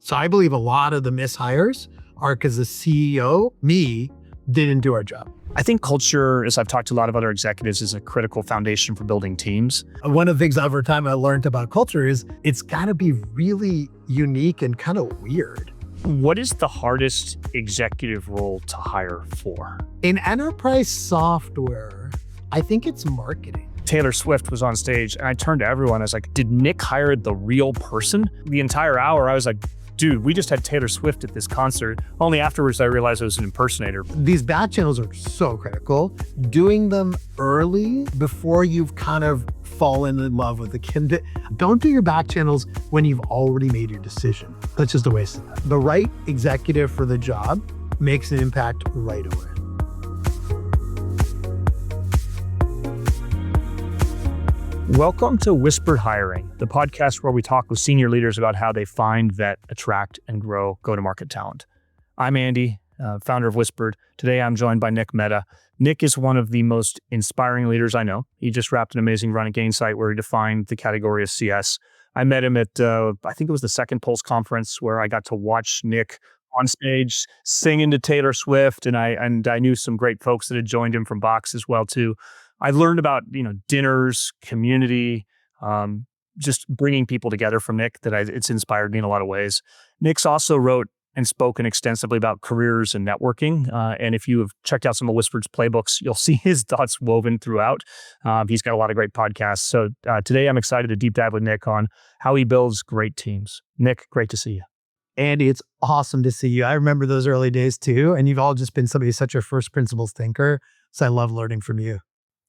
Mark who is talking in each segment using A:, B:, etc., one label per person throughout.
A: So I believe a lot of the mishires are because the CEO, me, didn't do our job.
B: I think culture, as I've talked to a lot of other executives, is a critical foundation for building teams.
A: One of the things over time I learned about culture is it's got to be really unique and kind of weird.
B: What is the hardest executive role to hire for?
A: In enterprise software, I think it's marketing.
B: Taylor Swift was on stage and I turned to everyone. I was like, did Nick hire the real person? The entire hour, I was like, dude, we just had Taylor Swift at this concert. Only afterwards I realized it was an impersonator.
A: These back channels are so critical. Doing them early before you've kind of fallen in love with the kid. Don't do your back channels when you've already made your decision. That's just a waste of time. The right executive for the job makes an impact right away.
B: Welcome to Whispered Hiring, the podcast where we talk with senior leaders about how they find, vet, attract, and grow go-to-market talent. I'm Andy, founder of Whispered. Today, I'm joined by Nick Mehta. Nick is one of the most inspiring leaders I know. He just wrapped an amazing run at Gainsight where he defined the category of CS. I met him at, I think it was the second Pulse conference where I got to watch Nick on stage singing to Taylor Swift, and I knew some great folks that had joined him from Box as well too. I learned about, dinners, community, just bringing people together from Nick it's inspired me in a lot of ways. Nick's also wrote and spoken extensively about careers and networking. And if you have checked out some of Whispered's playbooks, you'll see his thoughts woven throughout. He's got a lot of great podcasts. So today I'm excited to deep dive with Nick on how he builds great teams. Nick, great to see you.
A: Andy, it's awesome to see you. I remember those early days too. And you've all just been such a first principles thinker. So I love learning from you.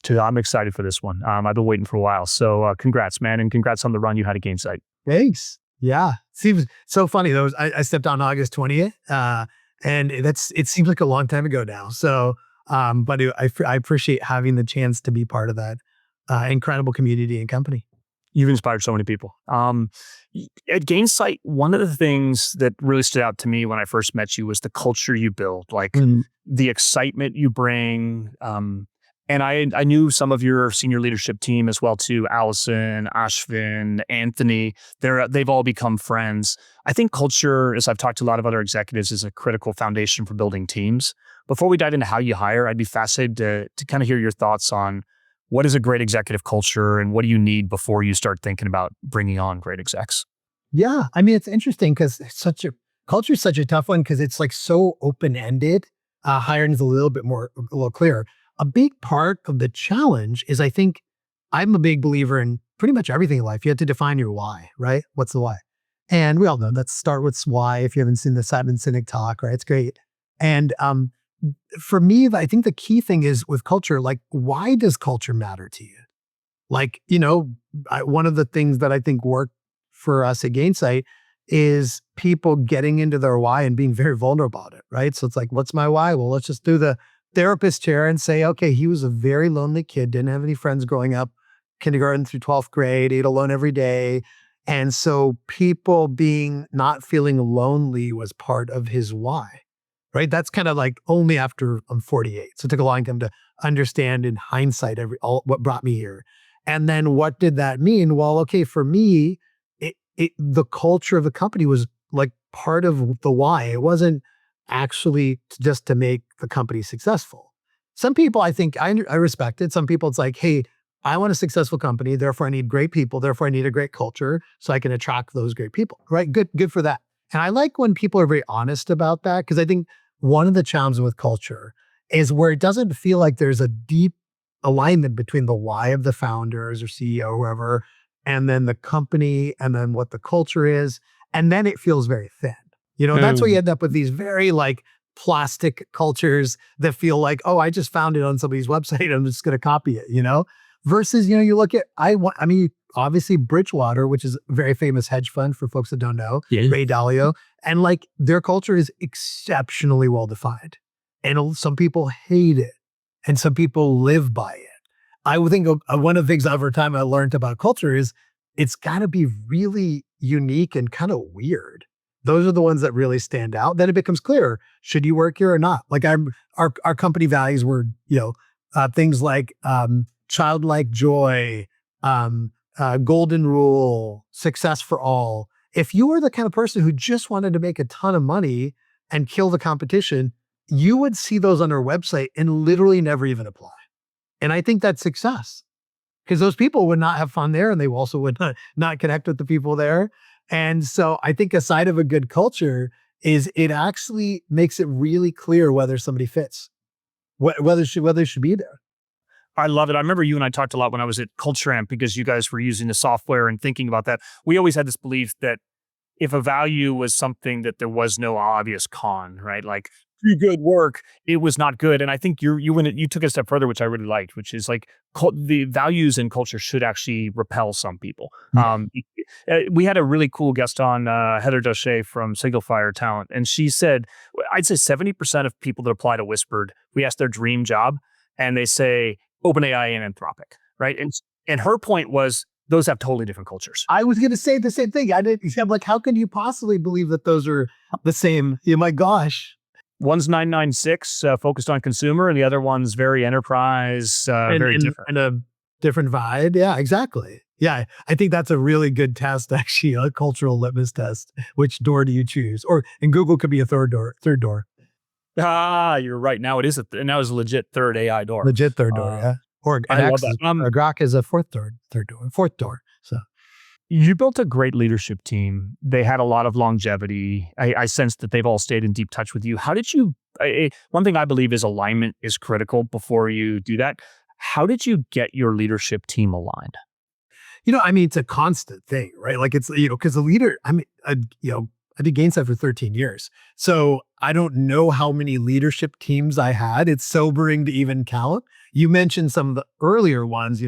B: I'm excited for this one. I've been waiting for a while. So congrats, man. And congrats on the run you had at Gainsight.
A: Thanks. Yeah. Seems so funny though. I stepped on August 20th and it seems like a long time ago now. So, but I appreciate having the chance to be part of that incredible community and company.
B: You've inspired so many people. At Gainsight, one of the things that really stood out to me when I first met you was the culture you build, like the excitement you bring. And I knew some of your senior leadership team as well too, Allison, Ashvin, Anthony. They've all become friends. I think culture, as I've talked to a lot of other executives, is a critical foundation for building teams. Before we dive into how you hire, I'd be fascinated to kind of hear your thoughts on what is a great executive culture and what do you need before you start thinking about bringing on great execs?
A: Yeah. I mean, it's interesting because culture is such a tough one because it's like so open-ended. Hiring is a little clearer. A big part of the challenge is I think I'm a big believer in pretty much everything in life. You have to define your why, right? What's the why? And we all know let's start with why. If you haven't seen the Simon Sinek talk, right? It's great. And for me, I think the key thing is with culture, like, why does culture matter to you? Like, one of the things that I think worked for us at Gainsight is people getting into their why and being very vulnerable about it, right? So it's like, what's my why? Well, let's just do the therapist chair and say, okay, he was a very lonely kid, didn't have any friends growing up, kindergarten through 12th grade, ate alone every day. And so people not feeling lonely was part of his why, right? That's kind of like only after I'm 48. So it took a long time to understand in hindsight what brought me here. And then what did that mean? Well, okay, for me, the culture of the company was like part of the why. It wasn't actually just to make the company successful. Some people, I think, I respect it. Some people, it's like, hey, I want a successful company, therefore I need great people, therefore I need a great culture so I can attract those great people, right? Good for that. And I like when people are very honest about that because I think one of the challenges with culture is where it doesn't feel like there's a deep alignment between the why of the founders or CEO, whoever, and then the company and then what the culture is. And then it feels very thin. That's why you end up with these very like plastic cultures that feel like, oh, I just found it on somebody's website. I'm just going to copy it, versus, you look at, obviously Bridgewater, which is a very famous hedge fund for folks that don't know, Ray Dalio, and like their culture is exceptionally well-defined. And some people hate it and some people live by it. I would think one of the things over time I learned about culture is it's got to be really unique and kind of weird. Those are the ones that really stand out. Then it becomes clear, should you work here or not? Like our company values were, things like childlike joy, golden rule, success for all. If you were the kind of person who just wanted to make a ton of money and kill the competition, you would see those on their website and literally never even apply. And I think that's success, because those people would not have fun there, and they also would not connect with the people there. And so I think a side of a good culture is it actually makes it really clear whether somebody fits, whether they should be there.
B: I love it. I remember you and I talked a lot when I was at Culture Amp, because you guys were using the software and thinking about that. We always had this belief that if a value was something that there was no obvious con, right? Like, do good work, it was not good. And I think you took it a step further, which I really liked, which is like the values in culture should actually repel some people. We had a really cool guest on, Heather Doche from Signal Fire Talent, and she said, I'd say 70% of people that apply to Whispered, we ask their dream job, and they say OpenAI and Anthropic, right? And her point was, those have totally different cultures.
A: I was going to say the same thing. I'm like, how can you possibly believe that those are the same? Yeah, my gosh.
B: One's 996, focused on consumer, and the other one's very enterprise, very different.
A: And a different vibe. Yeah, exactly. Yeah, I think that's a really good test, actually, a cultural litmus test. Which door do you choose? And Google could be a third door.
B: Ah, you're right. Now it is now is a legit third AI door.
A: Legit third door, yeah. Or
B: I love that.
A: Grok is a fourth door. So
B: you built a great leadership team. They had a lot of longevity. I sensed that they've all stayed in deep touch with you. How did you? One thing I believe is alignment is critical before you do that. How did you get your leadership team aligned?
A: It's a constant thing, right? Like it's, because the leader, I did Gainsight for 13 years. So I don't know how many leadership teams I had. It's sobering to even count. You mentioned some of the earlier ones,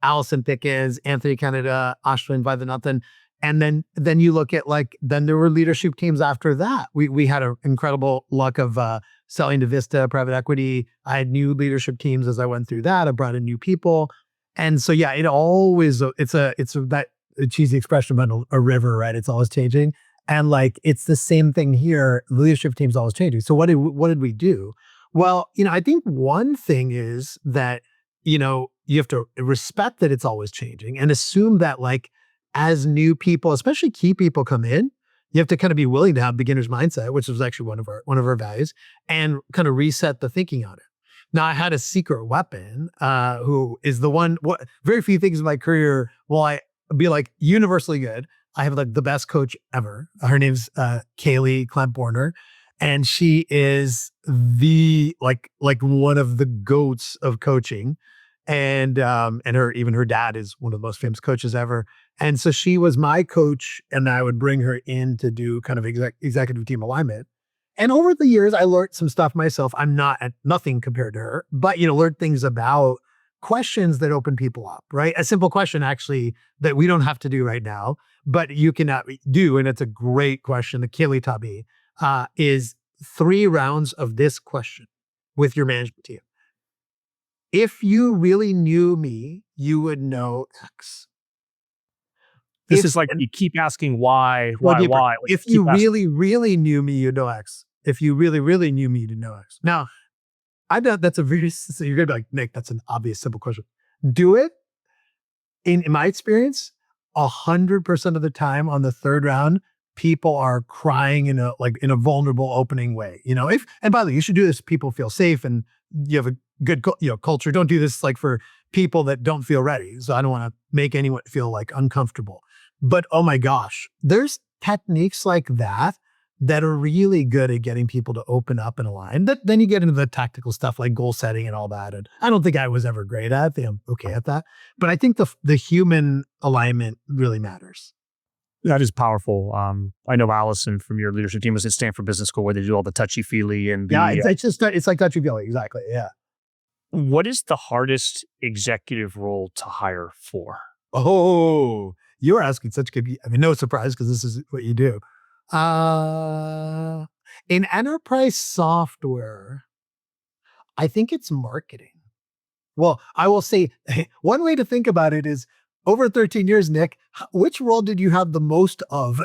A: Allison Pickens, Anthony Canada, Ashwin Vaidyanathan. And then you look at then there were leadership teams after that. We had an incredible luck of selling to Vista Private Equity. I had new leadership teams as I went through that. I brought in new people. And so, yeah, it's that cheesy expression about a river, right? It's always changing. And it's the same thing here. The leadership team's always changing. So what did we do? Well, I think one thing is that, you have to respect that it's always changing and assume that as new people, especially key people, come in, you have to kind of be willing to have beginner's mindset, which was actually one of our values, and kind of reset the thinking on it. Now, I had a secret weapon, who is the one, very few things in my career will I be universally good. I have the best coach ever. Her name's Kaylee Klemp-Borner, and she is the one of the goats of coaching. And her dad is one of the most famous coaches ever. And so she was my coach, and I would bring her in to do kind of executive team alignment. And over the years, I learned some stuff myself. I'm nothing compared to her, but learned things about questions that open people up, right? A simple question, actually, that we don't have to do right now, but you can do, and it's a great question that Kaylee taught me, is 3 rounds of this question with your management team. If you really knew me, you would know X.
B: This is you keep asking why.
A: If you really, really knew me, you'd know X. If you really, really knew me, you'd know X. Now, I know that's so you're gonna be like, Nick, that's an obvious, simple question. Do it. In my experience, 100% of the time on the third round, people are crying in a vulnerable opening way. And by the way, you should do this. People feel safe and you have a good culture. Don't do this for people that don't feel ready. So I don't want to make anyone feel uncomfortable. But oh my gosh, there's techniques like that are really good at getting people to open up and align. Then you get into the tactical stuff like goal setting and all that. And I don't think I was ever great at it. I think I'm okay at that. But I think the human alignment really matters.
B: That is powerful. I know Allison from your leadership team was at Stanford Business School, where they do all the touchy-feely and
A: it's like touchy-feely. Exactly. Yeah.
B: What is the hardest executive role to hire for?
A: Oh, you are asking such good. No surprise, because this is what you do. In enterprise software, I think it's marketing. Well, I will say one way to think about it is, over 13 years, Nick, which role did you have the most of?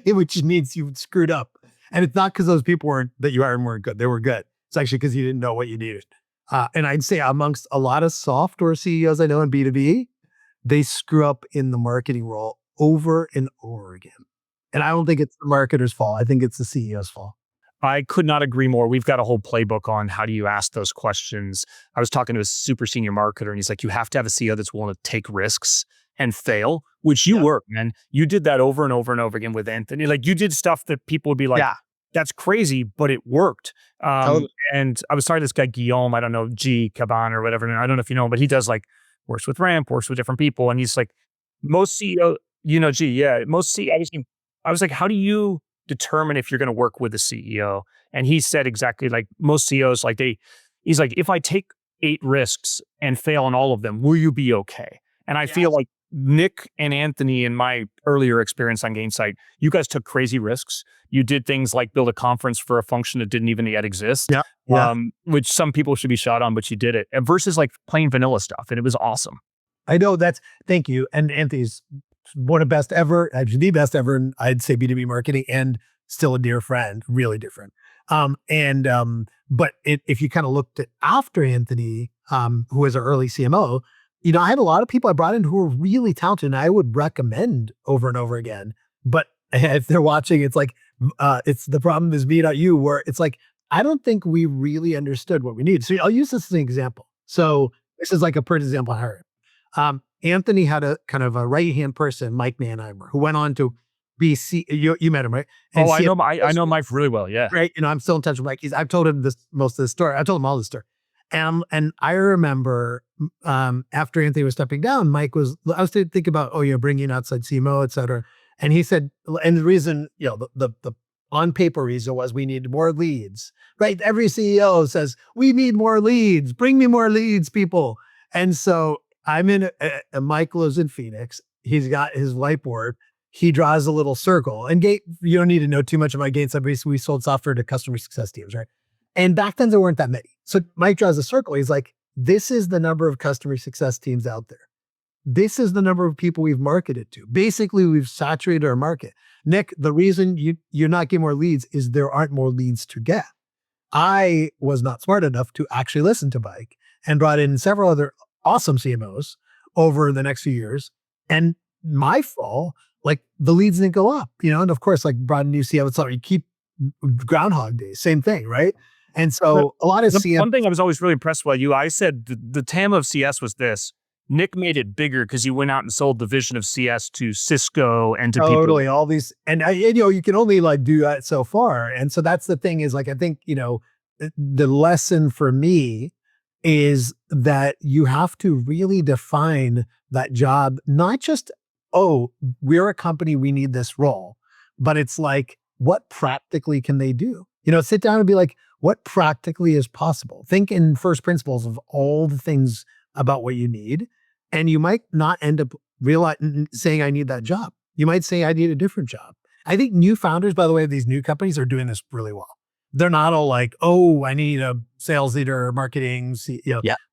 A: Which means you screwed up. And it's not because those people that you hired weren't good. They were good. It's actually because you didn't know what you needed. And I'd say amongst a lot of software CEOs I know in B2B, they screw up in the marketing role over and over again. And I don't think it's the marketer's fault. I think it's the CEO's fault.
B: I could not agree more. We've got a whole playbook on how do you ask those questions. I was talking to a super senior marketer and he's like, you have to have a CEO that's willing to take risks and fail, which you were, man. You did that over and over and over again with Anthony. Like you did stuff that people would be like, that's crazy, but it worked.
A: Totally.
B: And I was talking to this guy, Guillaume, I don't know, G Caban or whatever. And I don't know if you know him, but he does like works with Ramp, works with different people. And he's like, most CEO, G, yeah, most CEO, I was like, how do you determine if you're going to work with a CEO? And he said exactly like most CEOs, like he's like, if I take 8 risks and fail on all of them, will you be okay? And I feel like Nick and Anthony, in my earlier experience on Gainsight, you guys took crazy risks. You did things like build a conference for a function that didn't even yet exist, which some people should be shot on, but you did it. And versus like plain vanilla stuff. And it was awesome.
A: I know thank you. And Anthony's one of the best ever, actually the best ever in, I'd say, B2B marketing, and still a dear friend, really different. But if you kind of looked at after Anthony, who was our early CMO, I had a lot of people I brought in who were really talented and I would recommend over and over again. But if they're watching, it's like, it's the problem is me, not you, where it's like, I don't think we really understood what we need. So I'll use this as an example. So this is like a perfect example of hiring. Anthony had a kind of a right-hand person, Mike Mannheimer, who went on to be you met him, right? And
B: I know Mike really well. Yeah.
A: Right. I'm still in touch with Mike. I've told him most of the story. I told him all the story. And I remember after Anthony was stepping down, I was thinking about, bringing in outside CMO, et cetera. And he said, and the reason, the on paper reason was we needed more leads, right? Every CEO says, we need more leads, bring me more leads, people. And so I'm in, Mike lives in Phoenix. He's got his whiteboard. He draws a little circle. And you don't need to know too much about Gainsight. Basically, we sold software to customer success teams, right? And back then there weren't that many. So Mike draws a circle. He's like, this is the number of customer success teams out there. This is the number of people we've marketed to. Basically, we've saturated our market. Nick, the reason you're not getting more leads is there aren't more leads to get. I was not smart enough to actually listen to Mike and brought in several other awesome CMOs over the next few years. And my fault, like the leads didn't go up, and of course, like brought a new CMO. So you keep Groundhog Days, same thing, right? And so a lot of
B: one thing I was always really impressed by you, I said the TAM of CS was this. Nick made it bigger because he went out and sold the vision of CS to Cisco and to people.
A: All these, and you can only like do that so far. And so that's the thing is like, I think, the lesson for me is that you have to really define that job, not just, we're a company, we need this role, but it's like, what practically can they do? Sit down and be like, what practically is possible? Think in first principles of all the things about what you need. And you might not end up saying, I need that job. You might say, I need a different job. I think new founders, by the way, of these new companies are doing this really well. They're not all like, I need a sales leader or marketing.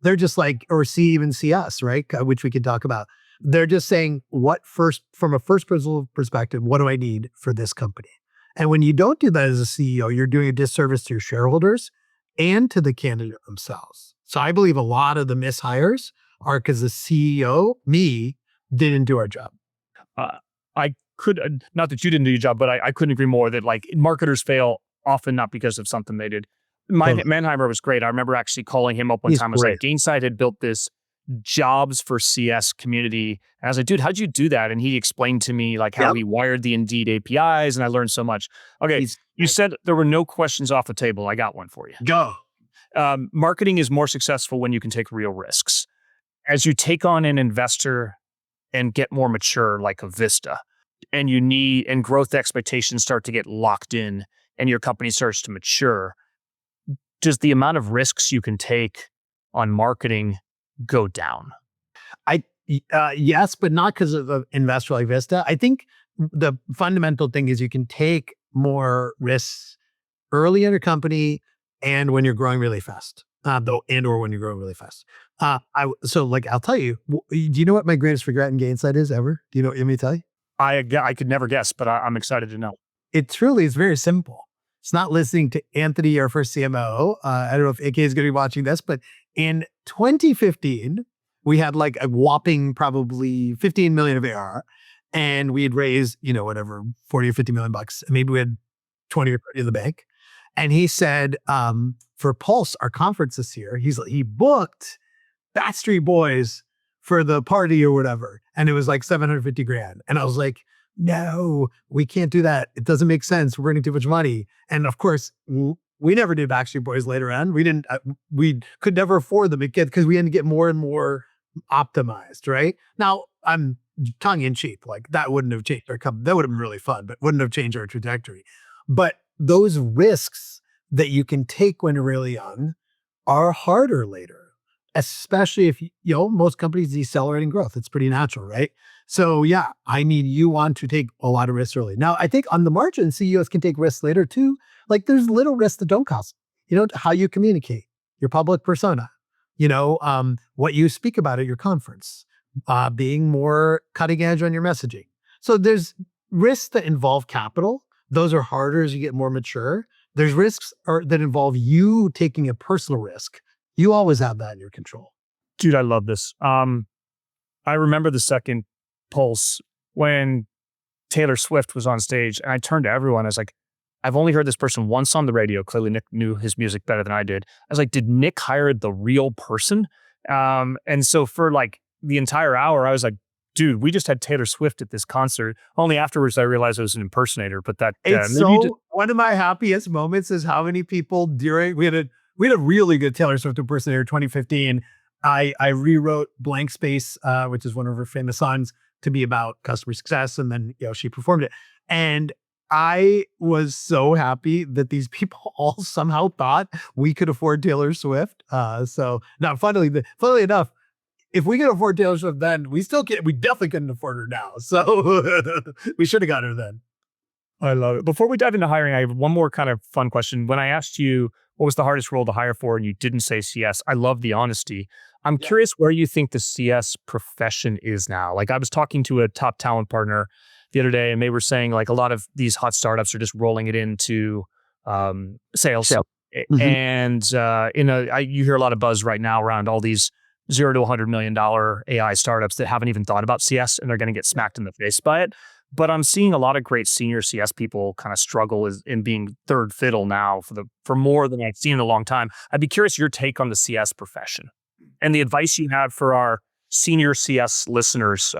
A: They're just like, or even CS, right? Which we could talk about. They're just saying from a first principle perspective, what do I need for this company? And when you don't do that as a CEO, you're doing a disservice to your shareholders and to the candidate themselves. So I believe a lot of the mishires are because the CEO, me, didn't do our job.
B: I could, not that you didn't do your job, but I couldn't agree more that like marketers fail often not because of something they did. Mannheimer was great. I remember actually calling him up one time. I was like, Gainsight had built this jobs for CS community. And I was like, dude, how'd you do that? And he explained to me like how he wired the Indeed APIs, and I learned so much. Okay, you said there were no questions off the table. I got one for you.
A: Go.
B: Marketing is more successful when you can take real risks. As you take on an investor and get more mature, like a Vista, and growth expectations start to get locked in and your company starts to mature, does the amount of risks you can take on marketing go down?
A: Yes, but not because of an investor like Vista. I think the fundamental thing is you can take more risks early in your company and when you're growing really fast, or when you're growing really fast. I'll tell you, do you know what my greatest regret in Gainsight is ever? Do you know what you want me to tell you?
B: I could never guess, but I'm excited to know.
A: It truly is very simple. It's not listening to Anthony, our first CMO. I don't know if AK is going to be watching this, but in 2015, we had like a whopping probably 15 million of ARR. and we'd raised, whatever, 40 or 50 million bucks. Maybe we had 20 or 30 in the bank. And he said, for Pulse, our conference this year, he booked Backstreet Boys for the party or whatever. And it was like 750 grand. And I was like, no, we can't do that. It doesn't make sense. We're burning too much money. And of course, we never did Backstreet Boys later on. We could never afford them again because we had to get more and more optimized, right? Now, I'm tongue in cheek. Like that wouldn't have changed our company. That would have been really fun, but wouldn't have changed our trajectory. But those risks that you can take when you're really young are harder later, especially if, most companies decelerating growth. It's pretty natural, right? So yeah, you want to take a lot of risks early. Now, I think on the margin, CEOs can take risks later too. Like there's little risks that don't cost, how you communicate, your public persona, what you speak about at your conference, being more cutting edge on your messaging. So there's risks that involve capital. Those are harder as you get more mature. There's risks that involve you taking a personal risk. You always have that in your control.
B: Dude, I love this. I remember the second Pulse when Taylor Swift was on stage, and I turned to everyone. I was like, I've only heard this person once on the radio. Clearly, Nick knew his music better than I did. I was like, did Nick hire the real person? And so for like the entire hour, I was like, dude, we just had Taylor Swift at this concert. Only afterwards, I realized it was an impersonator. But that
A: one of my happiest moments is how many people we had a really good Taylor Swift impersonator 2015. I rewrote Blank Space, which is one of her famous songs, to be about customer success. And then, she performed it. And I was so happy that these people all somehow thought we could afford Taylor Swift. So now, funnily enough, if we could afford Taylor Swift then, we definitely couldn't afford her now. So we should have got her then.
B: I love it. Before we dive into hiring, I have one more kind of fun question. When I asked you what was the hardest role to hire for and you didn't say CS, I love the honesty. I'm curious where you think the CS profession is now. Like I was talking to a top talent partner the other day and they were saying like a lot of these hot startups are just rolling it into sales. Mm-hmm. And you hear a lot of buzz right now around all these $0 to $100 million AI startups that haven't even thought about CS and they're going to get smacked in the face by it. But I'm seeing a lot of great senior CS people kind of struggle in being third fiddle now for more than I've seen in a long time. I'd be curious your take on the CS profession and the advice you have for our senior CS listeners.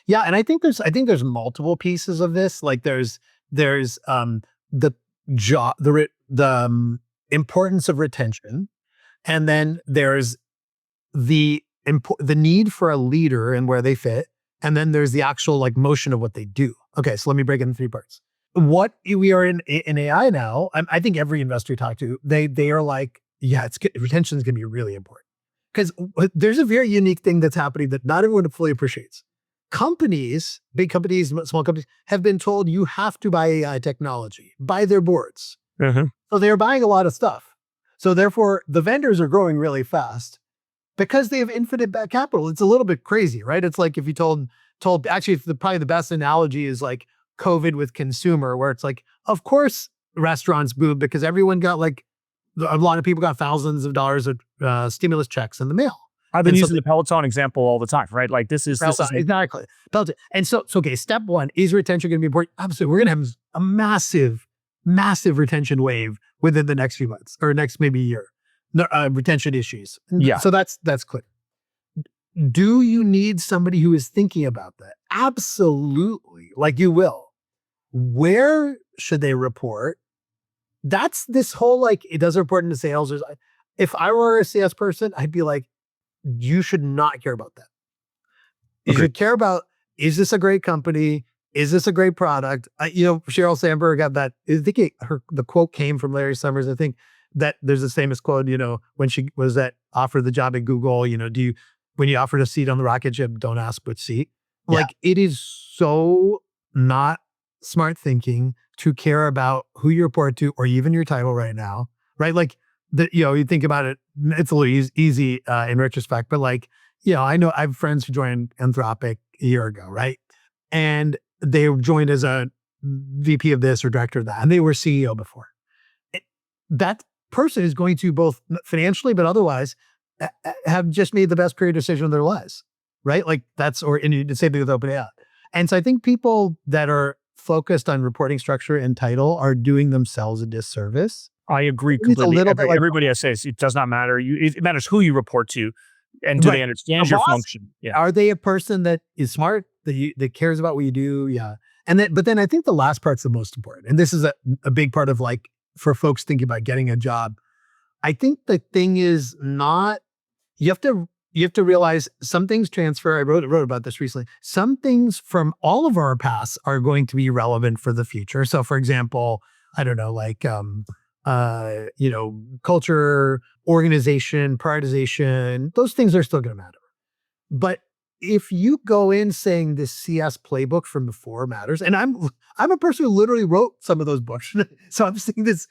A: Yeah, and I think there's multiple pieces of this. Like there's the job, the importance of retention, and then there's the need for a leader and where they fit. And then there's the actual like motion of what they do. Okay, so let me break it into three parts. What we are in AI now, I think every investor you talk to, they are like, yeah, retention is going to be really important. Because there's a very unique thing that's happening that not everyone fully appreciates. Companies, big companies, small companies, have been told you have to buy AI technology by their boards.
B: Mm-hmm.
A: So they're buying a lot of stuff. So therefore, the vendors are growing really fast. Because they have infinite capital. It's a little bit crazy, right? It's like if you told actually, probably the best analogy is like COVID with consumer, where it's like, of course, restaurants boomed because everyone got a lot of people got thousands of dollars of stimulus checks in the mail.
B: I've been using the Peloton example all the time, right? Like this is
A: exactly Peloton. And so okay, step one, is retention going to be important? Absolutely. We're going to have a massive retention wave within the next few months or next maybe year. Retention issues.
B: Yeah.
A: So that's clear. Do you need somebody who is thinking about that? Absolutely. Like you will. Where should they report? That's this whole like, it doesn't report into sales. If I were a CS person, I'd be like, you should not care about that. You should care about, is this a great company? Is this a great product? Sheryl Sandberg got that. I think the quote came from Larry Summers. I think that there's this famous quote, when she was offered the job at Google, when you offered a seat on the rocket ship, don't ask which seat. Yeah. Like it is so not smart thinking to care about who you report to or even your title right now, right? Like you think about it, it's a little easy in retrospect, but like, I know I have friends who joined Anthropic a year ago, right? And they joined as a VP of this or director of that, and they were CEO before. That person is going to both financially, but otherwise have just made the best career decision of their lives, right? Like and you say the same thing with OpenAI. And so I think people that are focused on reporting structure and title are doing themselves a disservice.
B: I agree
A: It's a
B: completely.
A: little bit like,
B: Everybody says it does not matter. It matters who you report to, and do they
A: right, a
B: understand your
A: boss,
B: function? Yeah.
A: are they a person that is smart, that cares about what you do? Yeah. But then I think the last part's the most important. And this is a big part of like, for folks thinking about getting a job. I think the thing is not, you have to realize some things transfer. I wrote about this recently. Some things from all of our past are going to be relevant for the future. So for example, I don't know, like, culture, organization, prioritization, those things are still going to matter. But if you go in saying this CS playbook from before matters, and I'm a person who literally wrote some of those books. So I'm saying this,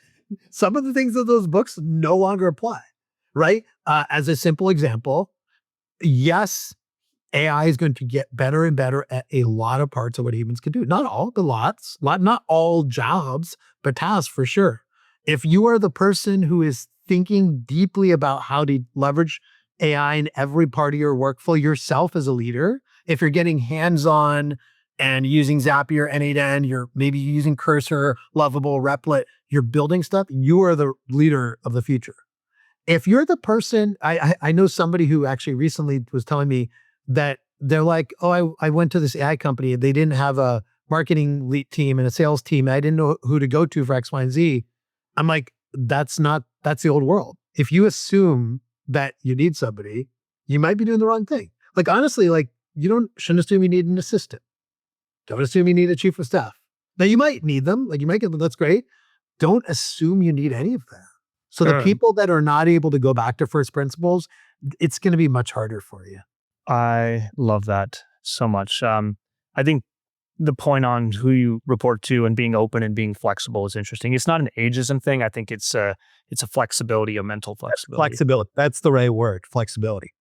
A: some of the things of those books no longer apply, right? As a simple example, yes, AI is going to get better and better at a lot of parts of what humans can do. Not all, the not all jobs, but tasks for sure. If you are the person who is thinking deeply about how to leverage AI in every part of your workflow yourself as a leader, if you're getting hands-on and using Zapier, N8N, you're maybe using Cursor, Lovable, Replit, you're building stuff, you are the leader of the future. If you're the person, I know somebody who actually recently was telling me that they're like, oh, I went to this AI company. They didn't have a marketing lead team and a sales team. I didn't know who to go to for X, Y, and Z. I'm like, that's the old world. If you assume that you need somebody, you might be doing the wrong thing. Like, honestly, like shouldn't assume you need an assistant. Don't assume you need a chief of staff. Now you might need them. Like you might get them. That's great. Don't assume you need any of that. So the people that are not able to go back to first principles, it's going to be much harder for you.
B: I love that so much. I think the point on who you report to and being open and being flexible is interesting. It's not an ageism thing. I think it's a flexibility, a mental flexibility.
A: Flexibility. That's the right word. Flexibility.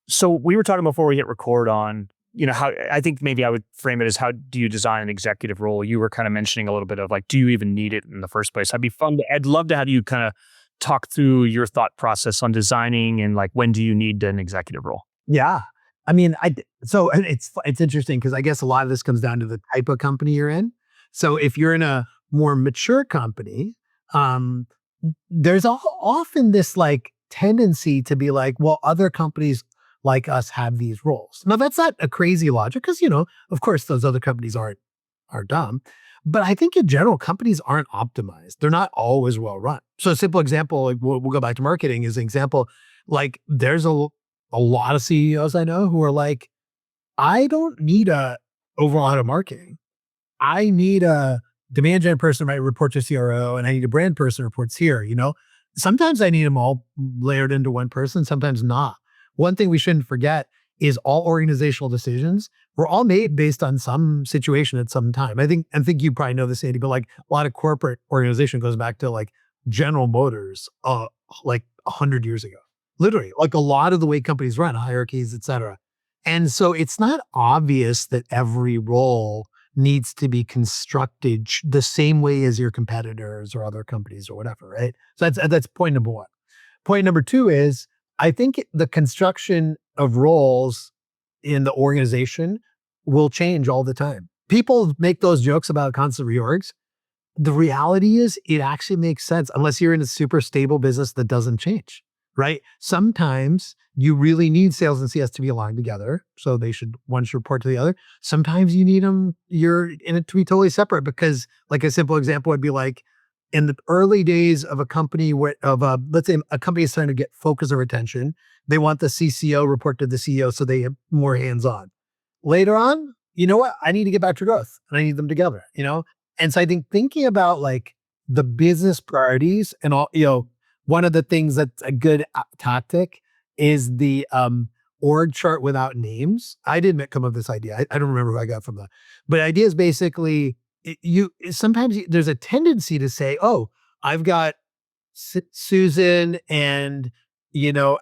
B: So we were talking before we hit record on, how I think maybe I would frame it as, how do you design an executive role? You were kind of mentioning a little bit of like, do you even need it in the first place? I'd love to have you kind of talk through your thought process on designing and like, when do you need an executive role?
A: Yeah. I mean, so it's interesting because I guess a lot of this comes down to the type of company you're in. So if you're in a more mature company, there's often this like tendency to be like, well, other companies like us have these roles. Now that's not a crazy logic because, of course those other companies aren't dumb. But I think in general, companies aren't optimized. They're not always well run. So a simple example, like we'll go back to marketing as an example, like there's a lot of CEOs I know who are like, I don't need a overall head of marketing. I need a demand gen person who might report to CRO, and I need a brand person who reports here. Sometimes I need them all layered into one person, sometimes not. One thing we shouldn't forget is all organizational decisions were all made based on some situation at some time. I think you probably know this, Andy, but like a lot of corporate organization goes back to like General Motors, like 100 years ago. Literally, like a lot of the way companies run, hierarchies, et cetera. And so it's not obvious that every role needs to be constructed the same way as your competitors or other companies or whatever, right? So that's point number one. Point number two is, I think the construction of roles in the organization will change all the time. People make those jokes about constant reorgs. The reality is it actually makes sense unless you're in a super stable business that doesn't change, right? Sometimes you really need sales and CS to be aligned together. So one should report to the other. Sometimes you need them, you're in it to be totally separate because like a simple example would be like, in the early days of a company let's say a company is trying to get focus or attention, they want the CCO report to the CEO so they have more hands-on. Later on, you know what? I need to get back to growth and I need them together, And so I think thinking about like the business priorities and all, one of the things that's a good tactic is the org chart without names. I didn't come up with this idea. I don't remember who I got from that. But the idea is basically, sometimes there's a tendency to say, oh, I've got Susan and,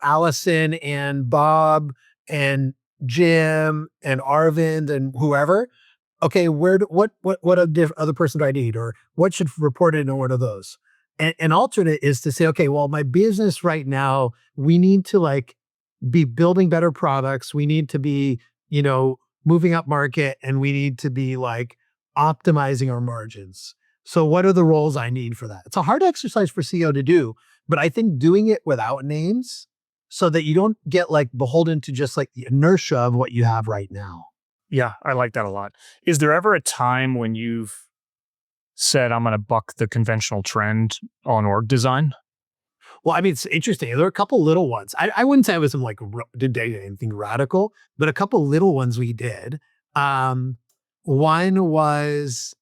A: Allison and Bob and Jim and Arvind and whoever. Okay, what other person do I need? Or what should report in one of those? And an alternate is to say, okay, well, my business right now, we need to like be building better products. We need to be, moving up market and we need to be like optimizing our margins. So what are the roles I need for that? It's a hard exercise for CEO to do, but I think doing it without names so that you don't get like beholden to just like the inertia of what you have right now.
B: Yeah, I like that a lot. Is there ever a time when you've said, I'm going to buck the conventional trend on org design?
A: Well, I mean, it's interesting. There are a couple little ones. I wouldn't say I was like did anything radical, but a couple little ones we did. One was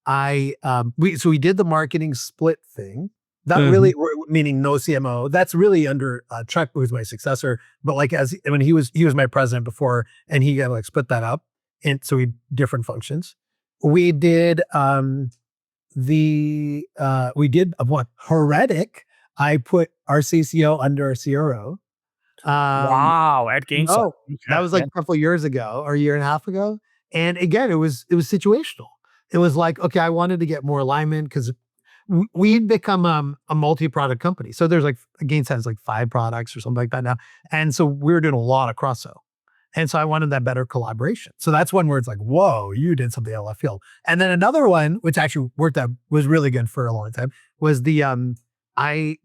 A: we did the marketing split thing. That really meaning no CMO. That's really under Chuck, who was my successor. But like when he was my president before, and he got like split that up, and so we different functions. We did what heretic. I put our CCO under our CRO.
B: Wow, at Gainsight.
A: No, that was like a couple of years ago or a year and a half ago. And again, it was situational. It was like, okay, I wanted to get more alignment because we'd become a multi-product company. So there's like Gainsight has like 5 products or something like that now. And so we're doing a lot of cross-sell. And so I wanted that better collaboration. So that's one where it's like, whoa, you did something out of left field. And then another one, which actually worked out, was really good for a long time, was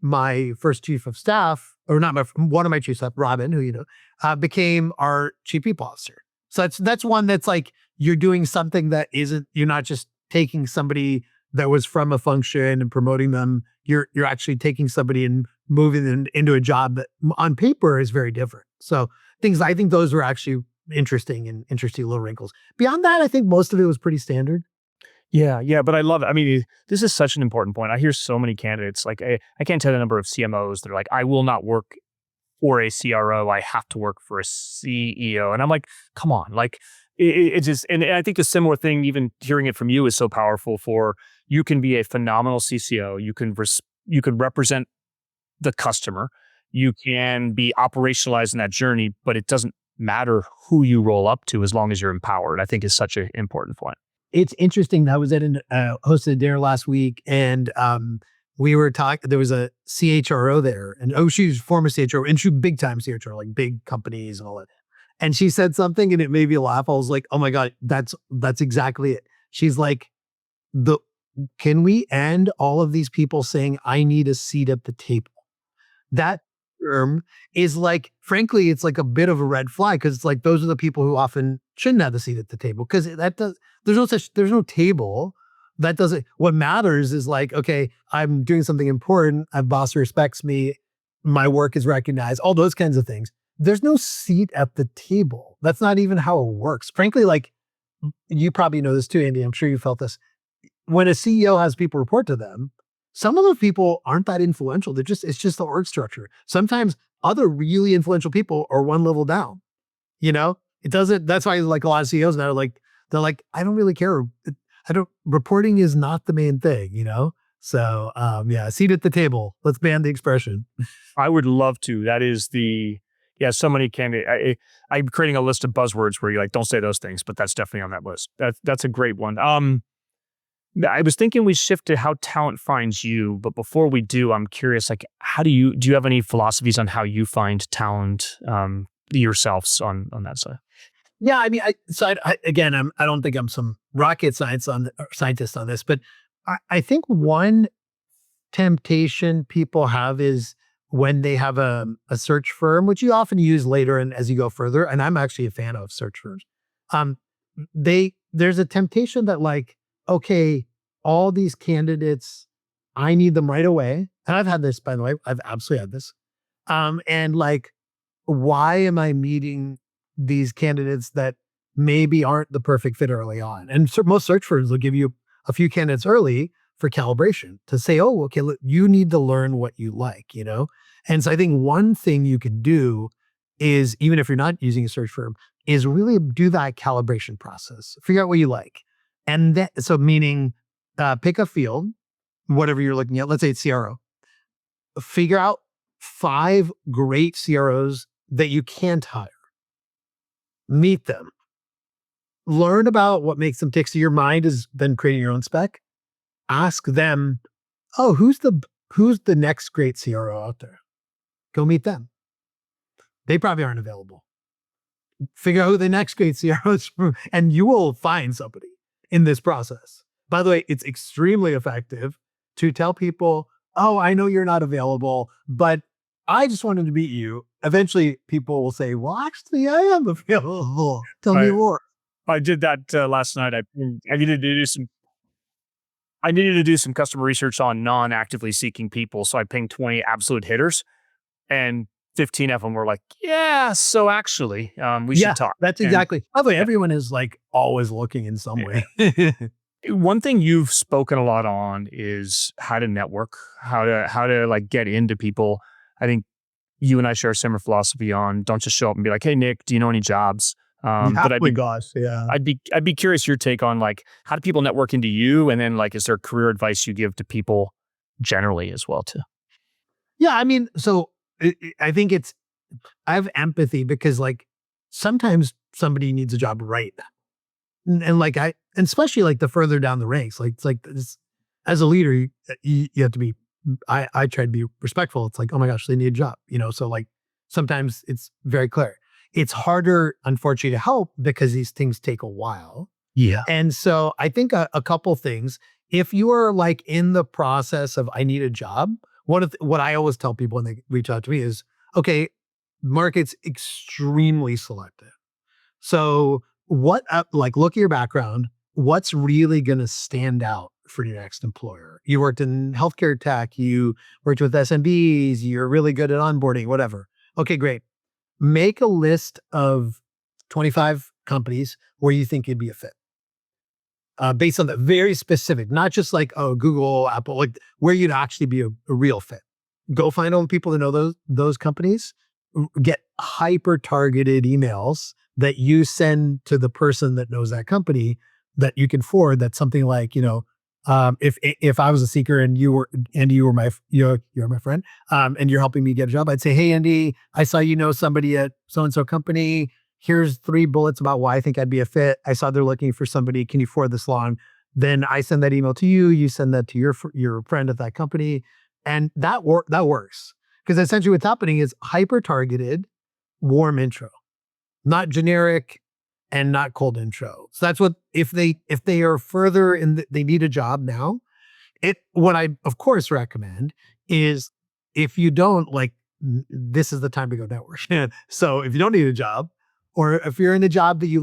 A: my first chief of staff, or not one of my chief of staff, Robin, who you know, became our chief people officer. So that's one that's like you're doing something that isn't, you're not just taking somebody that was from a function and promoting them. You're actually taking somebody and moving them into a job that on paper is very different. So I think those were actually interesting little wrinkles. Beyond that, I think most of it was pretty standard.
B: Yeah, but I love it. I mean, this is such an important point. I hear so many candidates, like I can't tell the number of CMOs that are like, I will not work for a CRO. I have to work for a CEO. And I'm like, come on, like it just, and I think the similar thing, even hearing it from you is so powerful for, you can be a phenomenal CCO. You can represent the customer. You can be operationalized in that journey, but it doesn't matter who you roll up to as long as you're empowered, I think is such an important point.
A: It's interesting. I was at hosted a dinner last week, and we were talking. There was a CHRO there, and she was former CHRO, and she was big time CHRO, like big companies and all that. And she said something, and it made me laugh. I was like, "Oh my god, that's exactly it." She's like, "Can we end all of these people saying I need a seat at the table?" That term is like, frankly, it's like a bit of a red flag because it's like those are the people who often shouldn't have the seat at the table because there's no table. That doesn't, what matters is like, okay, I'm doing something important. My boss respects me. My work is recognized, all those kinds of things. There's no seat at the table. That's not even how it works. Frankly, like you probably know this too, Andy. I'm sure you felt this. When a CEO has people report to them, some of those people aren't that influential. It's just the org structure. Sometimes other really influential people are one level down. You know, that's why like a lot of CEOs now they're like, I don't really care. Reporting is not the main thing, you know? So yeah, seat at the table. Let's ban the expression.
B: I would love to. That is so many candidates. I'm creating a list of buzzwords where you're like, don't say those things, but that's definitely on that list. That's a great one. I was thinking we shift to how talent finds you, but before we do, I'm curious, like, do you have any philosophies on how you find talent yourselves on that side?
A: Yeah, I mean, I don't think I'm some rocket scientist on this, but I think one temptation people have is when they have a search firm, which you often use later and as you go further. And I'm actually a fan of search firms. There's a temptation that like, okay, all these candidates, I need them right away. And I've had this, by the way, I've absolutely had this. And like, why am I meeting these candidates that maybe aren't the perfect fit early on? And most search firms will give you a few candidates early for calibration to say, oh, okay, look, you need to learn what you like, you know? And so I think one thing you could do is, even if you're not using a search firm, is really do that calibration process. Figure out what you like. And so meaning pick a field, whatever you're looking at, let's say it's CRO. Figure out 5 great CROs that you can't hire. Meet them. Learn about what makes them tick. So your mind is then creating your own spec. Ask them, oh, who's the next great CRO out there? Go meet them. They probably aren't available. figure out who the next great CRO is, and you will find somebody in this process. By the way, it's extremely effective to tell people, oh, I know you're not available, but I just wanted to meet you. Eventually, people will say, well, actually, I am available. Tell me more.
B: I did that last night. I needed to do some. I needed to do some customer research on non-actively seeking people, so I pinged 20 absolute hitters, and 15 of them were like, "Yeah, so actually, we should talk."
A: That's
B: And
A: exactly. By the way, everyone is like always looking in some way.
B: one thing you've spoken a lot on is how to network, how to like get into people. I think you and I share a similar philosophy on don't just show up and be like, "Hey, Nick, do you know any jobs?" But
A: My gosh, yeah.
B: I'd be curious your take on like how do people network into you, and then like is there career advice you give to people generally as well too?
A: Yeah, I mean, so I think I have empathy because like sometimes somebody needs a job right. And like and especially like the further down the ranks, like it's like this, as a leader, you have to be, I try to be respectful. It's like, oh my gosh, they need a job, so like sometimes it's very clear. It's harder, unfortunately, to help because these things take a while.
B: Yeah.
A: And so I think a couple things, if you are like in the process of, I need a job, what I always tell people when they reach out to me is, okay, market's extremely selective. So like look at your background, what's really going to stand out for your next employer? You worked in healthcare tech, you worked with SMBs, you're really good at onboarding, whatever. Okay, great. Make a list of 25 companies where you think you'd be a fit. Based on the very specific, not just like, oh, Google, Apple, like where you'd actually be a real fit. Go find all the people that know those companies, get hyper targeted emails that you send to the person that knows that company that you can forward. That's something like, if I was a seeker and you were you're my friend, and you're helping me get a job, I'd say, hey, Andy, I saw somebody at so-and-so company. Here's 3 bullets about why I think I'd be a fit. I saw they're looking for somebody. Can you forward this along? Then I send that email to you. You send that to your friend at that company. And that works. Because essentially what's happening is hyper-targeted, warm intro, not generic and not cold intro. So that's what, if they are further they need a job now, what I of course recommend is, if you don't like, this is the time to go network. So if you don't need a job, or if you're in a job that you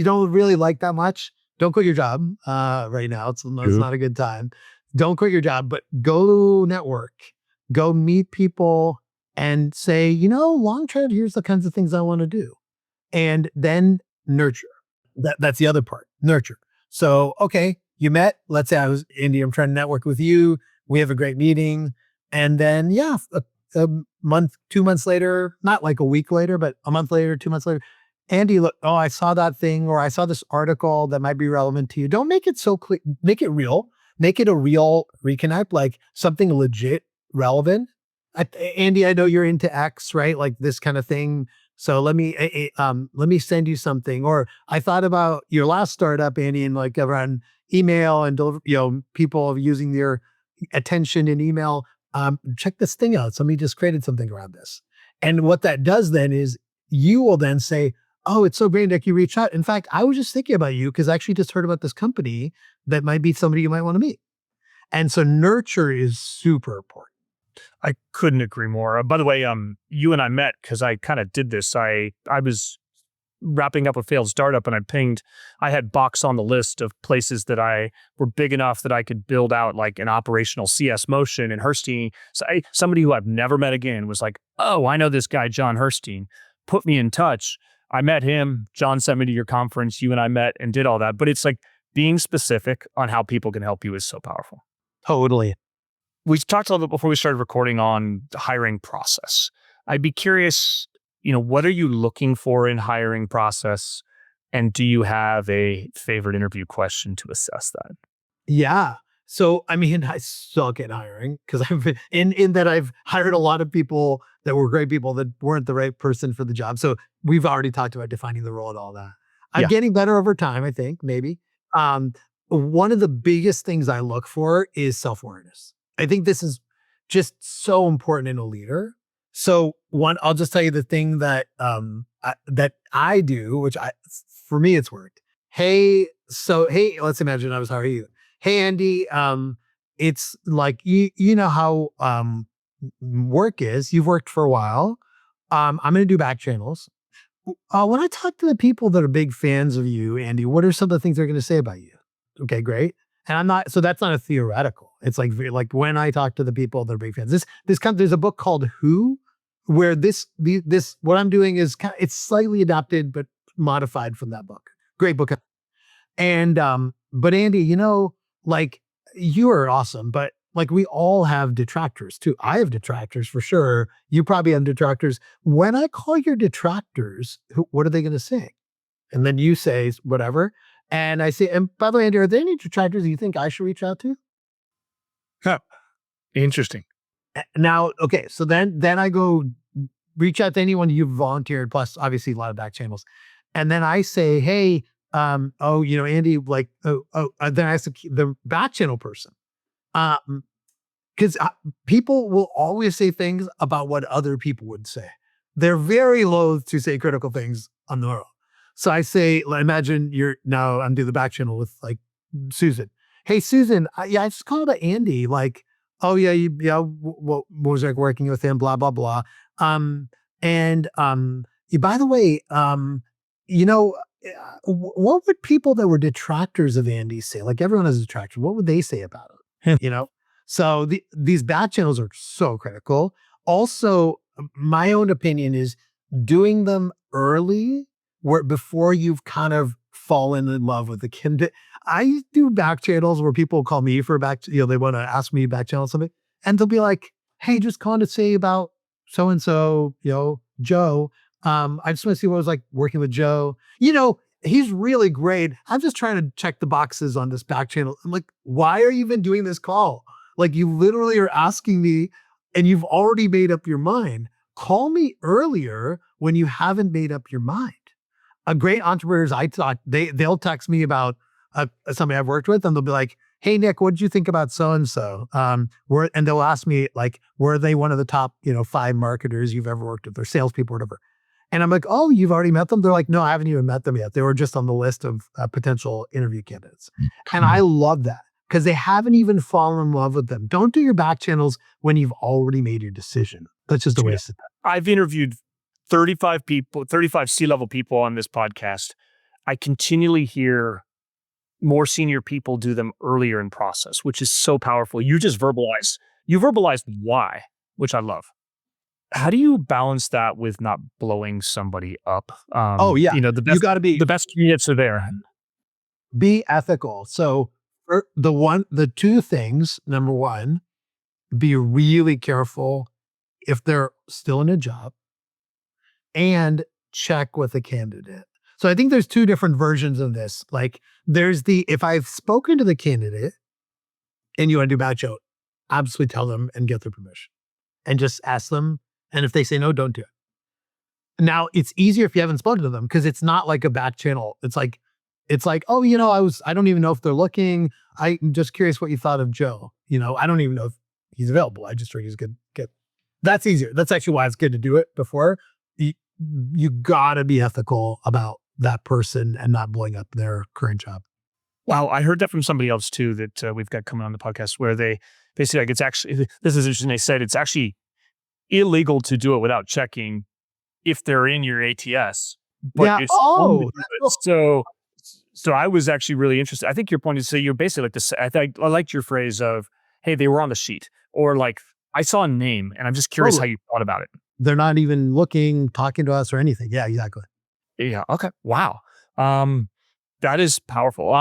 A: don't really like that much, don't quit your job right now. It's not a good time. Don't quit your job, but go network, go meet people and say, long term, here's the kinds of things I want to do. And then nurture. That's the other part, nurture. So, okay, you met, let's say Andy, I'm trying to network with you. We have a great meeting. And then, a month, 2 months later, not like a week later, but a month later, 2 months later, Andy, look, oh, I saw that thing, or I saw this article that might be relevant to you. Don't make it so clear. Make it real. Make it a real reconnect, like something legit relevant. Andy, I know you're into X, right? Like this kind of thing. So let me send you something. Or I thought about your last startup, Andy, and like around email and people using their attention in email. Check this thing out. Somebody just created something around this. And what that does then is you will then say, oh, it's so great that you reached out. In fact, I was just thinking about you because I actually just heard about this company that might be somebody you might want to meet. And so nurture is super important.
B: I couldn't agree more. By the way, you and I met because I kind of did this. I was wrapping up a failed startup and I had box on the list of places that I were big enough that I could build out like an operational CS motion in Herstein. So somebody who I've never met again was like, oh, I know this guy, John Herstein, put me in touch. I met him. John sent me to your conference. You and I met and did all that. But it's like being specific on how people can help you is so powerful.
A: Totally.
B: We talked a little bit before we started recording on the hiring process. I'd be curious, what are you looking for in hiring process? And do you have a favorite interview question to assess that?
A: Yeah. So, I mean, I suck at hiring because I've been in that I've hired a lot of people that were great people that weren't the right person for the job. So we've already talked about defining the role and all that. I'm getting better over time, I think, maybe. One of the biggest things I look for is self-awareness. I think this is just so important in a leader. So I'll just tell you the thing that that I do, for me, it's worked. Hey, let's imagine I was, how are you? Hey, Andy, it's like, you know how, work is, you've worked for a while. I'm going to do back channels. When I talk to the people that are big fans of you, Andy, what are some of the things they're going to say about you? Okay, great. And so that's not a theoretical. It's like when I talk to the people that are big fans, there's a book called Who, where what I'm doing is it's slightly adapted, but modified from that book. Great book. And, but Andy, like you are awesome, but like we all have detractors too. I have detractors for sure. You probably have detractors. When I call your detractors, what are they going to say? And then you say whatever. And I say, and by the way, Andy, are there any detractors you think I should reach out to?
B: Huh. Interesting.
A: Now, okay. So then I go reach out to anyone you've volunteered, plus obviously a lot of back channels. And then I say, hey, Andy, like, then I ask the back channel person. Because people will always say things about what other people would say. They're very loath to say critical things on their own. So I say, imagine I'm doing the back channel with like Susan. Hey, Susan, I just called Andy. Like, oh yeah, what was like working with him? Blah blah blah. By the way, what would people that were detractors of Andy say? Like everyone has detractors. What would they say about it? So these back channels are so critical. Also, my own opinion is doing them early, before you've kind of fallen in love with the kid. I do back channels where people call me for they want to ask me back channel something, and they'll be like, "Hey, just calling to say about so and so, Joe. I just want to see what it was like working with Joe. He's really great. I'm just trying to check the boxes on this back channel." I'm like, "Why are you even doing this call? Like, you literally are asking me, and you've already made up your mind. Call me earlier when you haven't made up your mind." A great entrepreneurs, I thought they'll text me about somebody I've worked with, and they'll be like, "Hey Nick, what did you think about so and so?" And they'll ask me like, "Were they one of the top 5 marketers you've ever worked with, or salespeople, or whatever?" And I'm like, "Oh, you've already met them?" They're like, "No, I haven't even met them yet. They were just on the list of potential interview candidates." And I love that because they haven't even fallen in love with them. Don't do your back channels when you've already made your decision. That's just a waste of time.
B: I've interviewed 35 C-level people on this podcast. I continually hear more senior people do them earlier in process, which is so powerful. You verbalized why, which I love. How do you balance that with not blowing somebody up?
A: Oh yeah.
B: The best candidates are there.
A: Be ethical. So the two things, number one, be really careful if they're still in a job, and check with the candidate. So I think there's two different versions of this. Like there's if I've spoken to the candidate and you want to do back channel, absolutely tell them and get their permission and just ask them. And if they say no, don't do it. Now it's easier if you haven't spoken to them, because it's not like a back channel. It's like, "Oh, I don't even know if they're looking. I'm just curious what you thought of Joe. I don't even know if he's available. I just heard he's good." That's easier. That's actually why it's good to do it before. You gotta be ethical about that person and not blowing up their current job.
B: Wow. I heard that from somebody else too, that we've got coming on the podcast, where they basically, like, it's actually, this is interesting. They said it's actually illegal to do it without checking if they're in your ATS. But
A: Yeah.
B: it's fun to do it. So I was actually really interested. I think your point is, so you're basically like this. I liked your phrase of, "Hey, they were on the sheet," or like, "I saw a name and I'm just curious how you thought about it."
A: They're not even looking, talking to us or anything. Yeah, exactly.
B: Yeah. Okay. Wow. That is powerful.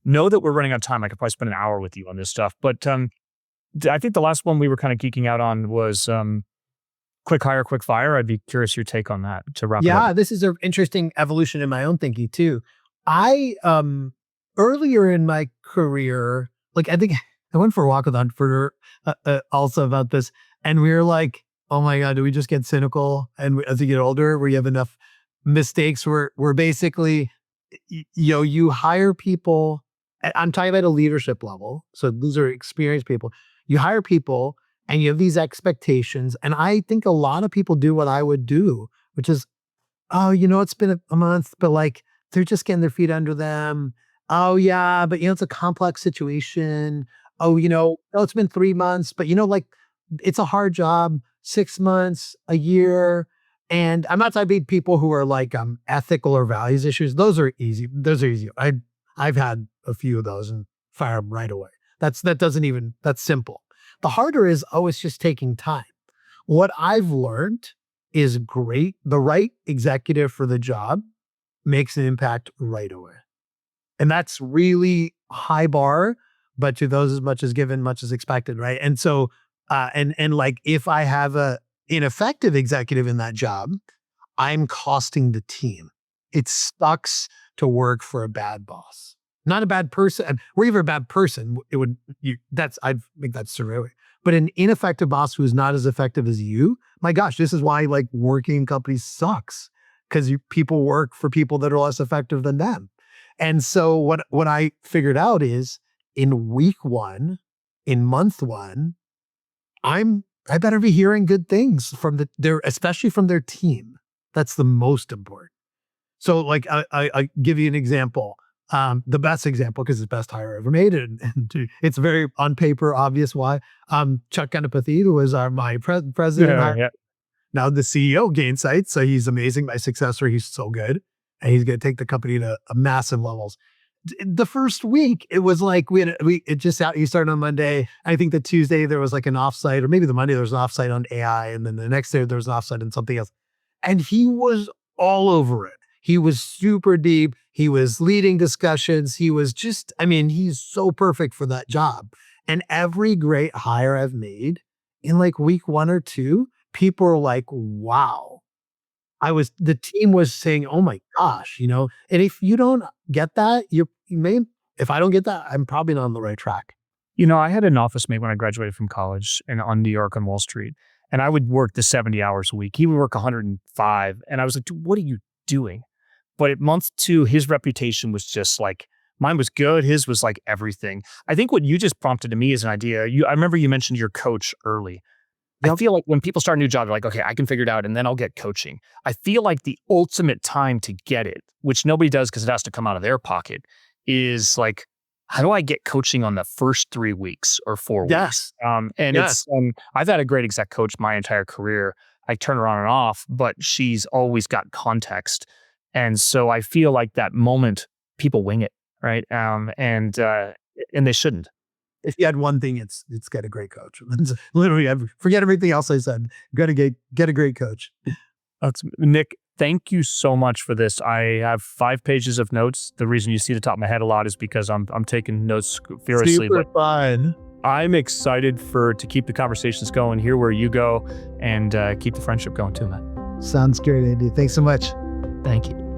B: Know that we're running out of time. I could probably spend an hour with you on this stuff, but I think the last one we were kind of geeking out on was quick hire, quick fire. I'd be curious your take on that to wrap it up.
A: Yeah, this is an interesting evolution in my own thinking too. I earlier in my career, like I think I went for a walk with an entrepreneur also about this, and we were like, "Oh my God, do we just get cynical?" And as you get older, where you have enough mistakes, where basically, you hire people. I'm talking about a leadership level. So these are experienced people. You hire people and you have these expectations. And I think a lot of people do what I would do, which is oh, it's been a month, but like they're just getting their feet under them. Oh yeah, but it's a complex situation. Oh, oh, it's been 3 months, but like it's a hard job, 6 months, a year. And I'm not talking about people who are like ethical or values issues. Those are easy. Those are easy. I've had a few of those and fire them right away. That's simple. The harder is, oh, it's just taking time. What I've learned is the right executive for the job makes an impact right away. And that's really high bar, but to those as much as given, much as expected, right? And so, and like if I have a ineffective executive in that job, I'm costing the team. It sucks to work for a bad boss. Not a bad person, or even a bad person. I'd make that survey. But an ineffective boss who is not as effective as you, my gosh, this is why like working in companies sucks, because people work for people that are less effective than them. And so what I figured out is in week one, in month one, I better be hearing good things from especially from their team. That's the most important. So like I give you an example. The best example, because it's the best hire I ever made, and it's very on paper obvious why. Chuck Ganapathi, who was my president, now the CEO of Gainsight, so he's amazing. My successor, he's so good, and he's going to take the company to massive levels. The first week, it was like he started on Monday. I think the Tuesday there was like an offsite, or maybe the Monday there was an offsite on AI, and then the next day there was an offsite on something else, and he was all over it. He was super deep. He was leading discussions. He was he's so perfect for that job. And every great hire I've made in like week 1 or 2, people are like, wow. The team was saying, oh my gosh, and if you don't get that, if I don't get that, I'm probably not on the right track.
B: I had an office mate when I graduated from college on New York on Wall Street, and I would work the 70 hours a week. He would work 105. And I was like, dude, what are you doing? But at month 2, his reputation was just like, mine was good. His was like everything. I think what you just prompted to me is an idea. I remember you mentioned your coach early. Yep. I feel like when people start a new job, they're like, okay, I can figure it out and then I'll get coaching. I feel like the ultimate time to get it, which nobody does because it has to come out of their pocket, is like, how do I get coaching on the first 3 weeks or 4 weeks? It's, I've had a great exec coach my entire career. I turn her on and off, but she's always got context. And so I feel like that moment, people wing it, right? And they shouldn't.
A: If you had one thing, it's get a great coach. Literally, forget everything else I said. Got to get a great coach.
B: Nick, thank you so much for this. I have 5 pages of notes. The reason you see the top of my head a lot is because I'm taking notes furiously.
A: Super fun.
B: I'm excited to keep the conversations going, hear where you go, and keep the friendship going too, man.
A: Sounds great, Andy. Thanks so much.
B: Thank you.